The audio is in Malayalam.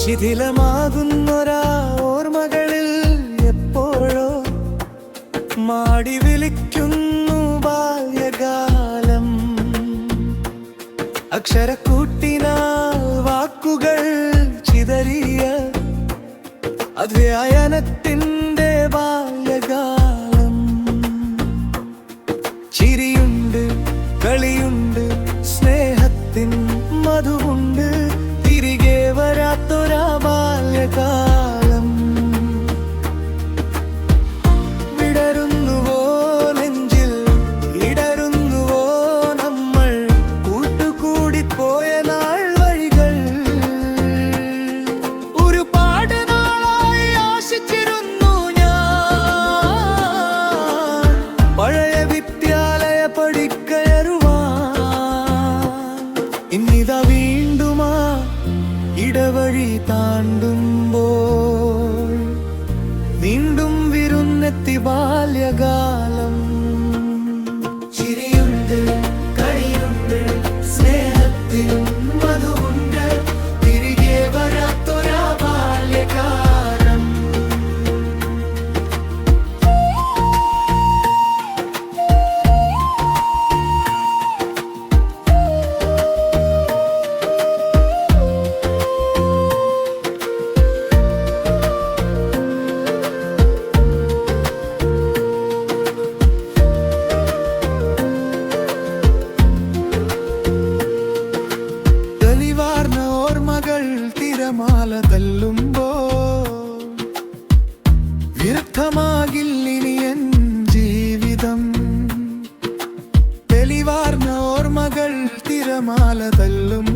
ശിഥിലമാകുന്നൊരാ ഓർമ്മകളിൽ എപ്പോഴോ മാടി വിളിക്കുന്നു ബാല്യകാലം. അക്ഷരക്കൂട്ടിനാൽ വാക്കുകൾ ചിതറിയ അധ്യയനത്തിൻ്റെ ബാല്യകാലം. ചിരിയുണ്ട്, കളിയുണ്ട്, സ്നേഹത്തിൻ മധുവുണ്ട്, തിരികെ വരാത്തൊരാ ബാല്യകാലം. വിടരുന്നുവോ നെഞ്ചിൽ, ഇടരുന്നുവോ നമ്മൾ, കൂട്ടുകൂടിപ്പോയ നാൾ വഴികൾ. ഒരുപാട് നാളായി ആശിച്ചിരുന്നു ഞാൻ പഴയ വിദ്യാലയ പടിക്കയറുവാൻ. ഇന്നിതാ വീണ്ടുമാ ഇടവഴി താണ്ടുമ്പോൾ വീണ്ടും വിരുന്നെത്തി ബാല്യകാലം. ചിരിയുണ്ട്, കളിയുണ്ട്, സ്നേഹത്തിൽ മധുവുണ്ട്, തിരികെ വരാത്തൊരാ ബാല്യകാലം. തിരമാല തല്ലുമ്പോൾ വ്യർത്ഥമാകില്ലിനി എൻ ജീവിതം. തെളിവാർന്ന ഓർമ്മകൾ തിരമാല തല്ലും